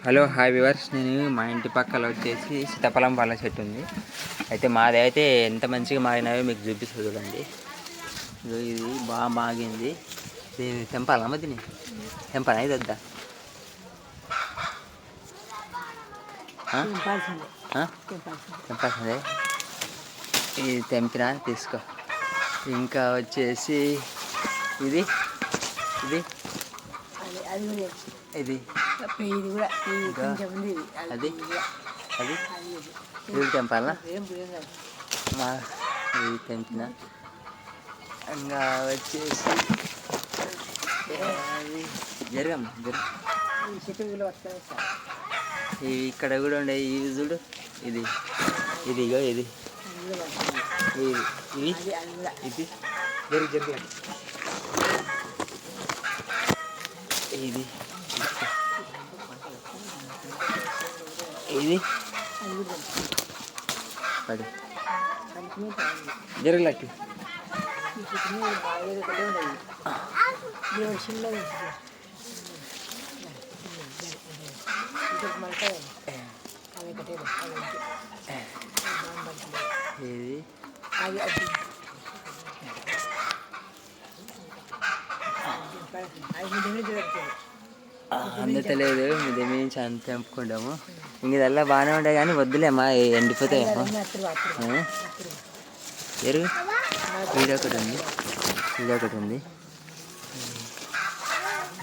Hello hi viewers, నేను మా ఇంటి పక్కల వచ్చేసి సీతాఫలం పళ్ళ చెట్టు ఉంది. అయితే మాది అయితే ఎంత మంచిగా మాగినాయో మీకు చూపిస్తుంది చూడండి. ఇది బాగా మాగింది. దీన్ని తెంపాలమ్మ, దీన్ని తెంపాలా? ఇది వద్దా? తెంపాల్సిందే. ఇది తెంపినా తీసుకో. ఇంకా వచ్చేసి ఇది ఇది ఇది అది అది ఇది తెంపాలా? ఇది తెంపిన. ఇంకా వచ్చేసి జరగమ్మ ఇవి ఇక్కడ కూడా ఉండే. ఇవి చూడు, ఇది ఇదిగో ఇది ఇది ఇది జరుగు ఇది ఇది పది జరగలకి ఇది అందతలేదు. మీ నుంచి అంత తెంపుకుంటాము. ఇంక ఇదల్లా బాగానే ఉంటాయి కానీ వద్దులేమ్మా, ఎండిపోతాయేమో. ఎరుగు వీడొకటి ఉంది, వీడొకటి ఉంది,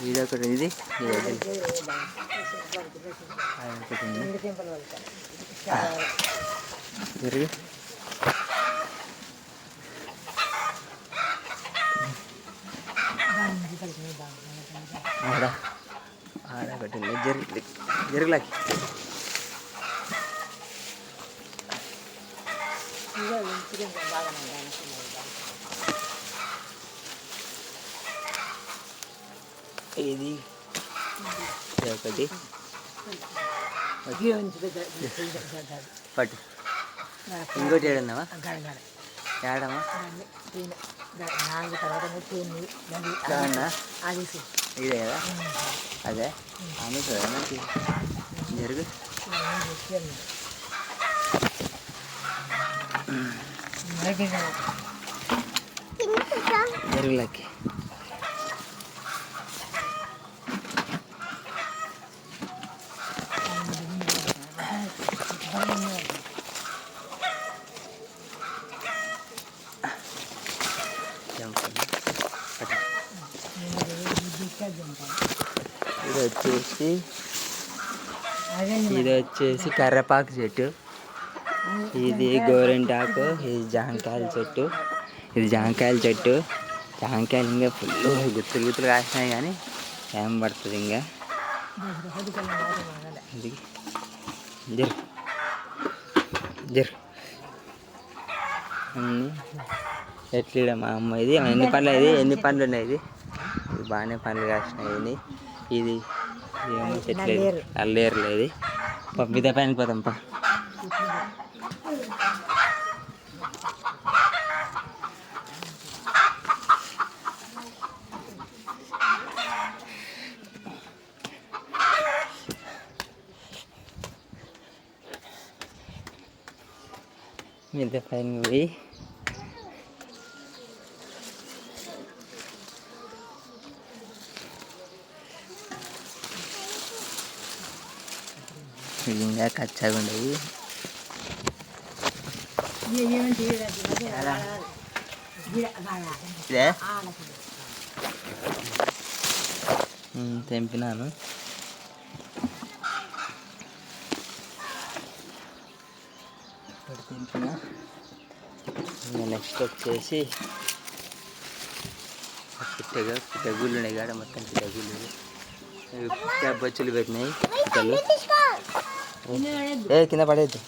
వీడొకటి ఇది ఒకటి ఉంది. ఎరుగు ఆడ ఆడొకటి ఉంది. జరుగులాకి ఇది ఒకటి పట్టు. ఇంకోటి ఏడన్నావా? ఏడమ్మా ఇదే కదా, అదే అందుతుందా నాకు? జరుగు జరుగులకి ఇది వచ్చేసి కర్రపాకు చెట్టు, ఇది గోరింటాకు, ఇది జాంకాయల చెట్టు, ఇది జాంకాయల చెట్టు. జాంకాయలు ఇంకా ఫుల్ గుత్తులు గుత్తులు కాసినాయి కానీ ఏం పడుతుంది ఇంకా. జరు జరు అన్నీ ఎట్లా మా అమ్మ. ఇది ఎన్ని పండ్లు, ఇది ఎన్ని పండ్లు ఉన్నాయి? ఇది బాగానే పండ్లు కాసినాయి. ఇది ఏమో చెట్లు అల్లేరులేదు. మిగతా పైన పోతాం పా. మిగతా పైన పోయి ఇంకా కచ్చగా ఉండేవి. తెంపినాను. తెంపిన. నెక్స్ట్ వచ్చేసి పిట్టగుళ్ళు ఉన్నాయి కాడ, మొత్తం పిట్టగుళ్ళు, బొచ్చులు పెట్టినాయి పిట్టలు. కింద పడేది.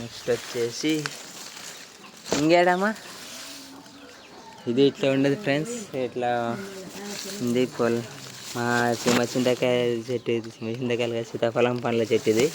నెక్స్ట్ వచ్చేసి ఇంకేడమ్మా, ఇది ఇట్లా ఉండదు ఫ్రెండ్స్. ఇట్లా ఉంది పొలం. మా చింతకాయ చెట్టు, ఇది చింతకాయలు సీతాఫలం పండ్ల చెట్టు ఇది.